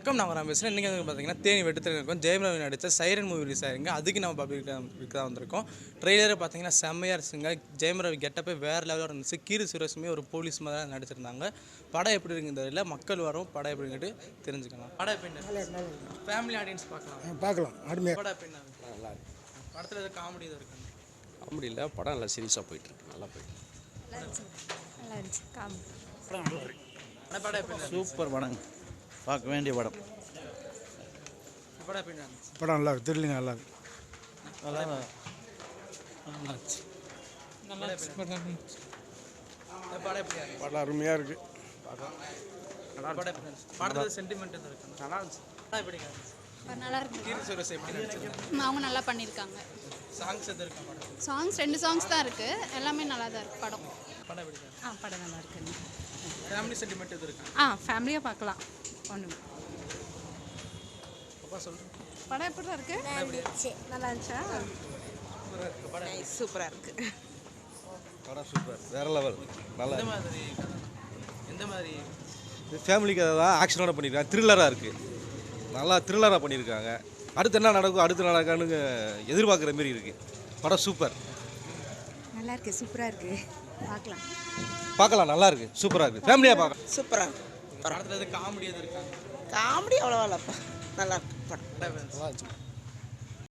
வணக்கம். நான் ரமேஷ். இன்றைக்கி வந்து பார்த்தீங்கன்னா தேனி வெட்டுத்திறன் இருக்கும். ஜெயம் ரவி நடித்த சைரன் மூவி ரிலீஸ் ஆயிருங்க. அதுக்கு நம்ம பப்ளிக் தான் வந்திருக்கோம். ட்ரெய்லரை பார்த்தீங்கன்னா செம்மையாக இருந்துச்சுங்க. ஜெயம் ரவி கெட்டப்பே வேறு லெவலில் இருந்துச்சு. கீரி சுரேஷுமே ஒரு போலீஸ் மாதிரி தான் நடிச்சிருந்தாங்க. படம் எப்படி இருக்குன்னு தெரியல, மக்கள் வரும் படம் எப்படிங்கிட்டு தெரிஞ்சுக்கலாம். படம் எப்படி ஃபேமிலி ஆடியன்ஸ் பார்க்கலாம். படம் எப்படி நல்லா இருக்கு. படத்தில் எதாவது காமெடி எதுவும் இருக்குங்க? காமெடி இல்லை, படம் நல்லா சீரியஸாக போயிட்டுருக்கு. நல்லா போயிட்டு நல்லா இருந்துச்சு காமெடி. படம் எப்படி சூப்பர் படம், பார்க்க வேண்டிய படம். படம் எப்படி இருந்துச்சு? படம் நல்லா இருக்கு. த்ரில்லிங் நல்லா இருக்கு. படம் அருமையாக இருக்கு. படத்தில் சென்டிமெண்ட் எதுவும் இருக்கு? நல்லா இருந்துச்சு. படம் எப்படி இருந்துச்சு? நல்லா இருக்கு. கீரி சுரேஷ் எப்படி நடிச்சிருக்காங்க? அவங்க நல்லா பண்ணியிருக்காங்க. சாங்ஸ் எது இருக்கு படம்? சாங்ஸ் 2 சாங்ஸ் தான் இருக்கு, எல்லாமே நல்லா தான் இருக்கு படம். படம் எப்படி இருக்கு? படம் நல்லா இருக்குங்க. ஃபேமிலி சென்டிமெண்ட் எது இருக்கு? ஃபேமிலியாக பார்க்கலாம். ஒன்று அப்பா சொல்லுங்க. படம் எப்படி தான் இருக்கு? நல்லா இருந்துச்சா? சூப்பராக இருக்குது. படம் சூப்பர், வேற லெவல். நல்லா எந்த மாதிரி ஃபேமிலி கதை தான், ஆக்ஷனோட பண்ணியிருக்காங்க. த்ரில்லராக இருக்குது, நல்லா த்ரில்லராக பண்ணியிருக்காங்க. அடுத்து என்ன நடக்கும், அடுத்து நடக்கான்னு எதிர்பார்க்குற மாரி இருக்குது. படம் சூப்பர், நல்லா இருக்குது, சூப்பராக இருக்குது. பார்க்கலாம். பார்க்கலாம். நல்லா இருக்குது, சூப்பராக இருக்குது. ஃபேமிலியாக பார்க்கலாம். சூப்பராக இருக்கு. படத்தில் எது காமெடி எது இருக்காங்க? காமெடி அவ்வளோவா இல்லைப்பா, நல்லா இருக்கு படம். படம் எப்படி இருந்துச்சு?